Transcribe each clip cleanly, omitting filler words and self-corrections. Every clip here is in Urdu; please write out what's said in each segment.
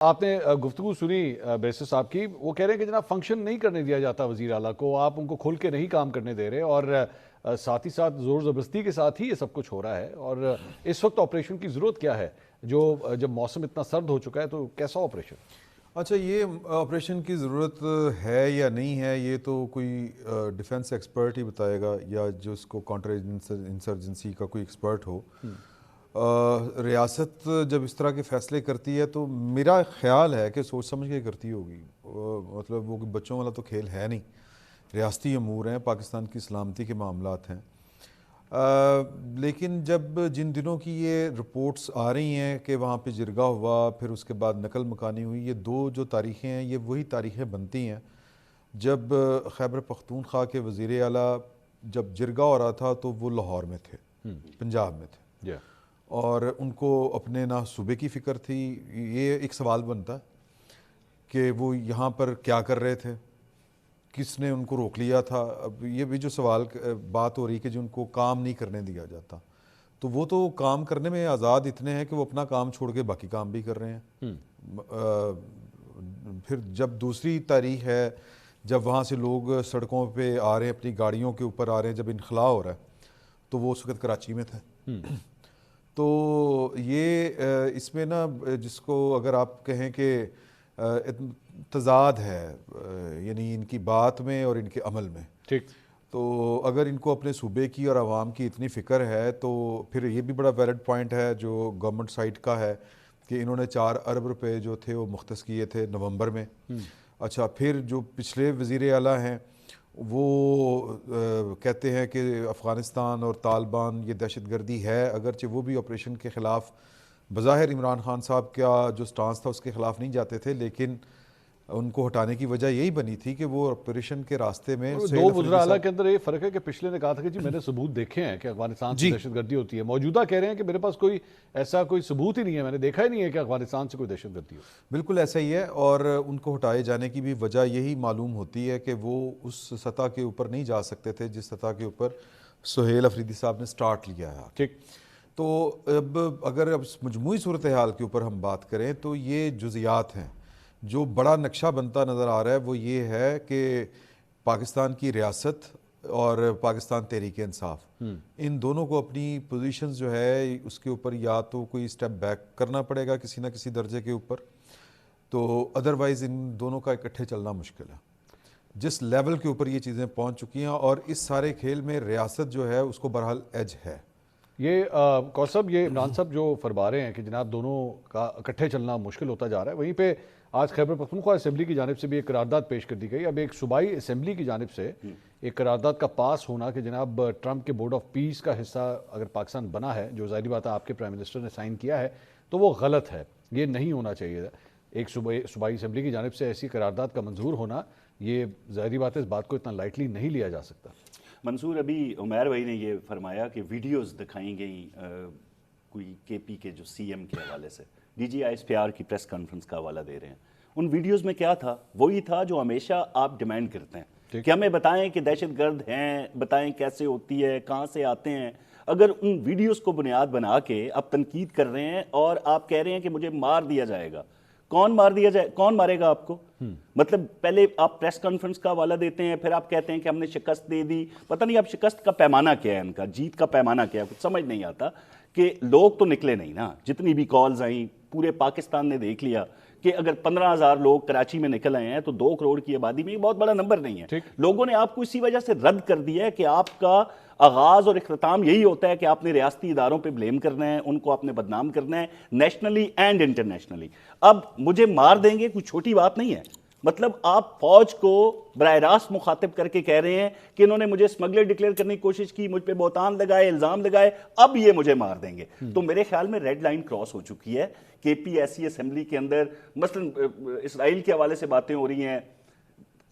آپ نے گفتگو سنی بیسر صاحب کی، وہ کہہ رہے ہیں کہ جناب فنکشن نہیں کرنے دیا جاتا وزیر اعلیٰ کو، آپ ان کو کھل کے نہیں کام کرنے دے رہے، اور ساتھ ہی ساتھ زور زبردستی کے ساتھ ہی یہ سب کچھ ہو رہا ہے۔ اور اس وقت آپریشن کی ضرورت کیا ہے جب موسم اتنا سرد ہو چکا ہے، تو کیسا آپریشن؟ اچھا، یہ آپریشن کی ضرورت ہے یا نہیں ہے یہ تو کوئی ڈیفنس ایکسپرٹ ہی بتائے گا، یا جو اس کو کانٹر انسرجنسی کا کوئی ایکسپرٹ ہو۔ ریاست جب اس طرح کے فیصلے کرتی ہے تو میرا خیال ہے کہ سوچ سمجھ کے کرتی ہوگی، مطلب وہ بچوں والا تو کھیل ہے نہیں، ریاستی امور ہیں، پاکستان کی سلامتی کے معاملات ہیں۔ لیکن جب جن دنوں کی یہ رپورٹس آ رہی ہیں کہ وہاں پہ جرگہ ہوا، پھر اس کے بعد نقل مکانی ہوئی، یہ دو جو تاریخیں ہیں یہ وہی تاریخیں بنتی ہیں جب خیبر پختونخوا کے وزیر اعلیٰ جب جرگہ ہو رہا تھا تو وہ لاہور میں تھے، پنجاب میں تھے، اور ان کو اپنے نہ صوبے کی فکر تھی۔ یہ ایک سوال بنتا کہ وہ یہاں پر کیا کر رہے تھے، کس نے ان کو روک لیا تھا۔ اب یہ بھی جو بات ہو رہی کہ جو ان کو کام نہیں کرنے دیا جاتا، تو وہ تو کام کرنے میں آزاد اتنے ہیں کہ وہ اپنا کام چھوڑ کے باقی کام بھی کر رہے ہیں۔ پھر جب دوسری تاریخ ہے جب وہاں سے لوگ سڑکوں پہ آ رہے ہیں، اپنی گاڑیوں کے اوپر آ رہے ہیں، جب انخلاء ہو رہا ہے تو وہ اس وقت کراچی میں تھے۔ تو یہ اس میں نا جس کو اگر آپ کہیں کہ تضاد ہے، یعنی ان کی بات میں اور ان کے عمل میں، ٹھیک، تو اگر ان کو اپنے صوبے کی اور عوام کی اتنی فکر ہے تو پھر یہ بھی بڑا ویلڈ پوائنٹ ہے جو گورنمنٹ سائٹ کا ہے کہ انہوں نے 4 ارب روپے جو تھے وہ مختص کیے تھے نومبر میں۔ اچھا، پھر جو پچھلے وزیر اعلیٰ ہیں وہ کہتے ہیں کہ افغانستان اور طالبان یہ دہشت گردی ہے، اگرچہ وہ بھی آپریشن کے خلاف بظاہر عمران خان صاحب کا جو سٹانس تھا اس کے خلاف نہیں جاتے تھے، لیکن ان کو ہٹانے کی وجہ یہی بنی تھی کہ وہ آپریشن کے راستے میں دو وزراء اعلیٰ کے اندر یہ فرق ہے کہ پچھلے نے کہا تھا کہ جی میں نے ثبوت دیکھے ہیں کہ افغانستان سے دہشت گردی ہوتی ہے، موجودہ کہہ رہے ہیں کہ میرے پاس کوئی ایسا کوئی ثبوت ہی نہیں ہے، میں نے دیکھا ہی نہیں ہے کہ افغانستان سے کوئی دہشت گردی ہو۔ بالکل ایسا ہی ہے، اور ان کو ہٹائے جانے کی بھی وجہ یہی معلوم ہوتی ہے کہ وہ اس سطح کے اوپر نہیں جا سکتے تھے جس سطح کے اوپر سہیل افریدی صاحب نے سٹارٹ لیا ہے۔ ٹھیک، تو اگر مجموعی صورتحال کے اوپر ہم بات کریں تو یہ جزیات ہیں۔ جو بڑا نقشہ بنتا نظر آ رہا ہے وہ یہ ہے کہ پاکستان کی ریاست اور پاکستان تحریک انصاف، ان دونوں کو اپنی پوزیشنز جو ہے اس کے اوپر یا تو کوئی سٹیپ بیک کرنا پڑے گا کسی نہ کسی درجے کے اوپر، تو ادروائز ان دونوں کا اکٹھے چلنا مشکل ہے جس لیول کے اوپر یہ چیزیں پہنچ چکی ہیں۔ اور اس سارے کھیل میں ریاست جو ہے اس کو بہرحال ایج ہے۔ یہ صاحب، یہ عمران صاحب جو فرما رہے ہیں کہ جناب دونوں کا اکٹھے چلنا مشکل ہوتا جا رہا ہے، وہیں پہ آج خیبر پختونخوا اسمبلی کی جانب سے بھی ایک قرارداد پیش کر دی گئی۔ اب ایک صوبائی اسمبلی کی جانب سے ایک قرارداد کا پاس ہونا کہ جناب ٹرمپ کے بورڈ آف پیس کا حصہ اگر پاکستان بنا ہے، جو ظاہری بات ہے آپ کے پرائم منسٹر نے سائن کیا ہے، تو وہ غلط ہے، یہ نہیں ہونا چاہیے۔ ایک صوبائی اسمبلی کی جانب سے ایسی قرارداد کا منظور ہونا، یہ ظاہری بات ہے، اس بات کو اتنا لائٹلی نہیں لیا جا سکتا۔ منصور، ابھی عمیر بھائی نے یہ فرمایا کہ ویڈیوز دکھائی گئیں کوئی کے پی کے جو سی ایم کے حوالے سے، D G I S P R کی پریس کانفرنس کا حوالہ دے رہے ہیں۔ ان ویڈیوز میں کیا تھا؟ وہی تھا جو ہمیشہ آپ ڈیمانڈ کرتے ہیں کہ ہمیں بتائیں کہ دہشت گرد ہیں، بتائیں کیسے ہوتی ہے، کہاں سے آتے ہیں۔ اگر ان ویڈیوز کو بنیاد بنا کے آپ تنقید کر رہے ہیں اور آپ کہہ رہے ہیں کہ مجھے مار دیا جائے گا، کون مارے گا آپ کو؟ مطلب پہلے آپ پریس کانفرنس کا حوالہ دیتے ہیں، پھر آپ کہتے ہیں کہ ہم نے شکست دے دی۔ پتہ نہیں اب شکست کا پیمانہ کیا ہے، ان کا جیت کا پیمانہ کیا ہے، کچھ سمجھ نہیں آتا۔ کہ لوگ تو نکلے نہیں نا، جتنی بھی کالز آئیں پورے پاکستان نے دیکھ لیا کہ اگر 15,000 لوگ کراچی میں نکل آئے ہیں تو 2 کروڑ کی آبادی میں یہ بہت بڑا نمبر نہیں ہے۔ لوگوں نے آپ کو اسی وجہ سے رد کر دیا ہے کہ آپ کا آغاز اور اختتام یہی ہوتا ہے کہ آپ نے ریاستی اداروں پہ بلیم کرنا ہے، ان کو آپ نے بدنام کرنا ہے، نیشنلی اینڈ انٹرنیشنلی۔ اب مجھے مار دیں گے کوئی چھوٹی بات نہیں ہے۔ مطلب آپ فوج کو براہ راست مخاطب کر کے کہہ رہے ہیں کہ انہوں نے مجھے اسمگلر ڈکلیئر کرنے کی کوشش کی، مجھ پہ بہتان لگائے، الزام لگائے، اب یہ مجھے مار دیں گے۔ تو میرے خیال میں ریڈ لائن کراس ہو چکی ہے۔ کے پی ایسی اسمبلی کے اندر مثلا اسرائیل کے حوالے سے باتیں ہو رہی ہیں،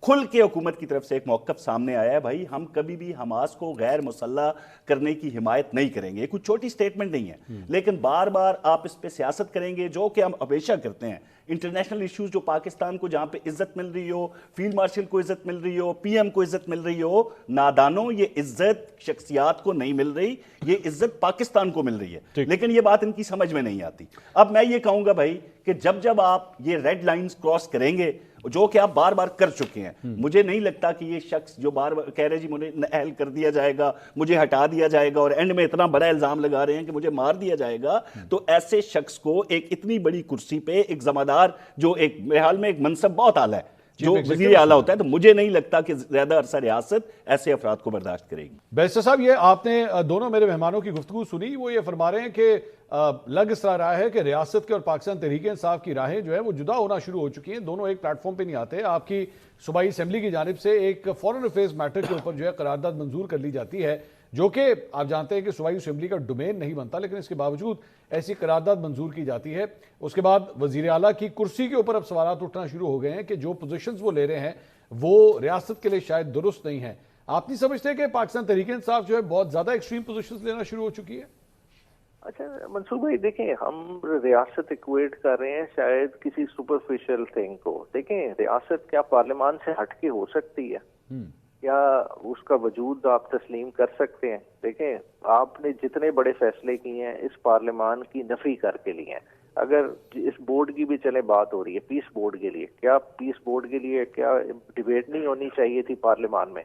کھل کے حکومت کی طرف سے ایک موقف سامنے آیا ہے، بھائی ہم کبھی بھی حماس کو غیر مسلح کرنے کی حمایت نہیں کریں گے۔ یہ کوئی چھوٹی سٹیٹمنٹ نہیں ہے، لیکن بار بار آپ اس پہ سیاست کریں گے جو کہ ہم ہمیشہ کرتے ہیں۔ انٹرنیشنل ایشوز جو پاکستان کو جہاں پہ عزت مل رہی ہو، فیلڈ مارشل کو عزت مل رہی ہو، پی ایم کو عزت مل رہی ہو، نادانوں یہ عزت شخصیات کو نہیں مل رہی، یہ عزت پاکستان کو مل رہی ہے، لیکن یہ بات ان کی سمجھ میں نہیں آتی۔ اب میں یہ کہوں گا بھائی کہ کہ جب جب آپ یہ ریڈ لائنز کراس کریں گے جو کہ آپ بار بار کر چکے ہیں، مجھے نہیں لگتا کہ یہ شخص جو بار بار کہہ رہے جی مجھے اہل کر دیا جائے گا، مجھے ہٹا دیا جائے گا، اور اینڈ میں اتنا بڑا الزام لگا رہے ہیں کہ مجھے مار دیا جائے گا، تو ایسے شخص کو ایک اتنی بڑی کرسی پہ ایک ذمہ دار جو ایک میرے حال میں ایک منصب بہت اعلیٰ ہے جو وزیر اعلیٰ ہوتا ہے، تو مجھے نہیں لگتا کہ زیادہ عرصہ ریاست ایسے افراد کو برداشت کرے گی۔ بیرسٹر صاحب، یہ آپ نے دونوں میرے مہمانوں کی گفتگو سنی، وہ یہ فرما رہے ہیں کہ لگ اس طرح رہا ہے کہ ریاست کے اور پاکستان تحریک انصاف کی راہیں جو ہے وہ جدا ہونا شروع ہو چکی ہیں، دونوں ایک پلیٹ فارم پہ نہیں آتے۔ آپ کی صوبائی اسمبلی کی جانب سے ایک فورن افیئرز میٹر کے اوپر جو ہے قرارداد منظور کر لی جاتی ہے، جو کہ آپ جانتے ہیں کہ صوبائی اسمبلی کا ڈومین نہیں بنتا، لیکن اس کے باوجود ایسی قرارداد منظور کی جاتی ہے۔ اس کے بعد وزیر اعلیٰ کی کرسی کے اوپر اب سوالات اٹھنا شروع ہو گئے ہیں کہ جو پوزیشنز وہ لے رہے ہیں وہ ریاست کے لیے شاید درست نہیں ہیں۔ آپ نہیں سمجھتے کہ پاکستان تحریک انصاف جو ہے بہت زیادہ ایکسٹریم پوزیشنز لینا شروع ہو چکی ہے؟ اچھا منصور بھائی، دیکھیں ہم ریاست ایکویٹ کر رہے ہیں شاید کسی سپرفیشل تھنگ کو۔ دیکھیں ریاست کیا پارلیمان سے ہٹ کے ہو سکتی ہے؟ کیا اس کا وجود آپ تسلیم کر سکتے ہیں؟ دیکھیں آپ نے جتنے بڑے فیصلے کیے ہیں اس پارلیمان کی نفی کر کے لیے ہیں۔ اگر اس بورڈ کی بھی چلے بات ہو رہی ہے پیس بورڈ کے لیے، کیا پیس بورڈ کے لیے کیا ڈیبیٹ نہیں ہونی چاہیے تھی پارلیمان میں؟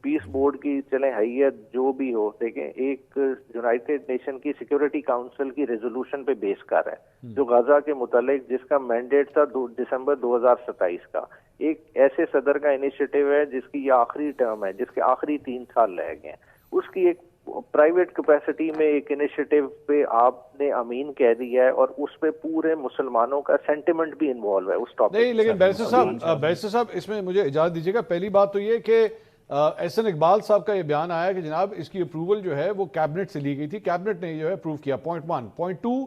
پیس بورڈ کی چلیں حیثیت جو بھی ہو، دیکھیں ایک یونائٹڈ نیشن کی سیکیورٹی کاؤنسل کی ریزولوشن پہ بیس کر رہا ہے جو غزہ کے متعلق، جس کا مینڈیٹ تھا دسمبر 2027 کا۔ ایک ایسے صدر کا انیشیٹو ہے جس کی یہ آخری ٹرم ہے، جس کے آخری 3 سال رہ گئے ہیں، اس کی ایک پرائیویٹ کیپیسٹی میں ایک انیشیٹو پہ آپ نے امین کہہ دیا ہے، اور اس پہ پورے مسلمانوں کا سینٹیمنٹ بھی انوالو ہے اس ٹاپک۔ نہیں، لیکن بیرسٹر صاحب اس میں مجھے اجازت دیجیے گا، پہلی بات تو یہ کہ احسن اقبال صاحب کا یہ بیان آیا کہ جناب اس کی اپروول جو ہے وہ کیبنٹ سے لی گئی تھی، کیبنٹ نے جو ہے اپروو کیا، پوائنٹ 1۔ پوائنٹ 2،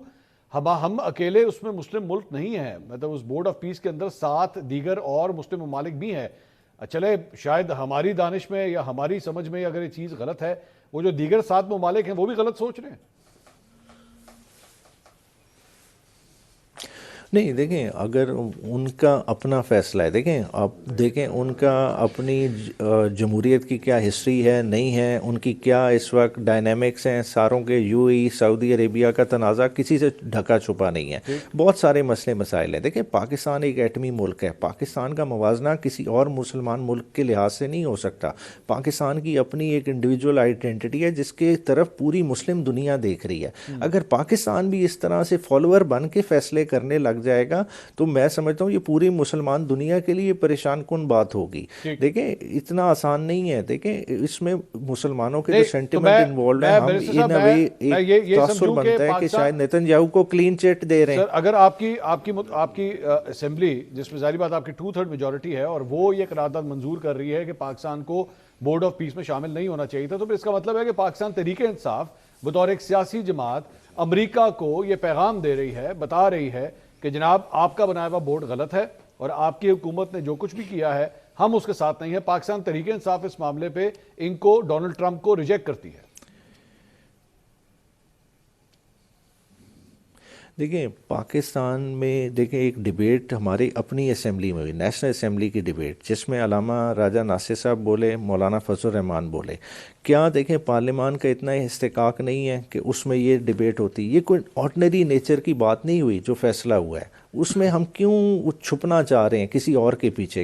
ہم اکیلے اس میں مسلم ملک نہیں ہیں، مطلب اس بورڈ آف پیس کے اندر 7 دیگر اور مسلم ممالک بھی ہیں۔ چلے شاید ہماری دانش میں یا ہماری سمجھ میں اگر یہ چیز غلط ہے، وہ جو دیگر 7 ممالک ہیں وہ بھی غلط سوچ رہے ہیں؟ نہیں، دیکھیں اگر ان کا اپنا فیصلہ ہے، دیکھیں آپ دیکھیں ان کا اپنی جمہوریت کی کیا ہسٹری ہے، نہیں ہے، ان کی کیا اس وقت ڈائنامکس ہیں، ساروں کے یو اے سعودی عربیہ کا تنازع کسی سے ڈھکا چھپا نہیں ہے، بہت سارے مسئلے مسائل ہیں۔ دیکھیں پاکستان ایک ایٹمی ملک ہے، پاکستان کا موازنہ کسی اور مسلمان ملک کے لحاظ سے نہیں ہو سکتا۔ پاکستان کی اپنی ایک انڈیویجول آئیڈینٹی ہے جس کے طرف پوری مسلم دنیا دیکھ رہی ہے۔ اگر پاکستان بھی اس طرح سے فالوور بن کے فیصلے کرنے لگ جائے گا تو میں سمجھتا ہوں یہ پوری مسلمان دنیا کے لیے پریشان کن بات ہوگی۔ دیکھیں اتنا آسان نہیں ہے، دیکھیں اس میں مسلمانوں کے جو سینٹیمنٹ انوالوڈ ہیں، ہم ان اے وے ایک تاثر بنتا ہے کہ شاید نیتن یاہو کو کلین چٹ دے رہے ہیں۔ اگر آپ کی اسمبلی جس میں ظاہری بات آپ کی 2/3 میجورٹی ہے اور وہ یہ قرارداد منظور کر رہی ہے کہ پاکستان کو بورڈ آف پیس میں شامل نہیں ہونا چاہیے تھا، تو پھر اس کا مطلب ہے کہ پاکستان تحریک انصاف بطور ایک سیاسی جماعت امریکہ کو یہ پیغام دے رہی ہے، بتا رہی ہے کہ جناب آپ کا بنایا ہوا بورڈ غلط ہے اور آپ کی حکومت نے جو کچھ بھی کیا ہے ہم اس کے ساتھ نہیں ہیں۔ پاکستان تحریک انصاف اس معاملے پہ ان کو ڈونلڈ ٹرمپ کو ریجیکٹ کرتی ہے۔ دیکھیں پاکستان میں دیکھیں ایک ڈیبیٹ ہماری اپنی اسمبلی میں ہوئی، نیشنل اسمبلی کی ڈیبیٹ، جس میں علامہ راجہ ناصر صاحب بولے، مولانا فضل الرحمان بولے۔ کیا دیکھیں پارلیمان کا اتنا استحقاق نہیں ہے کہ اس میں یہ ڈیبیٹ ہوتی؟ یہ کوئی آرڈنری نیچر کی بات نہیں ہوئی جو فیصلہ ہوا ہے، اس میں ہم کیوں چھپنا چاہ رہے ہیں کسی اور کے پیچھے؟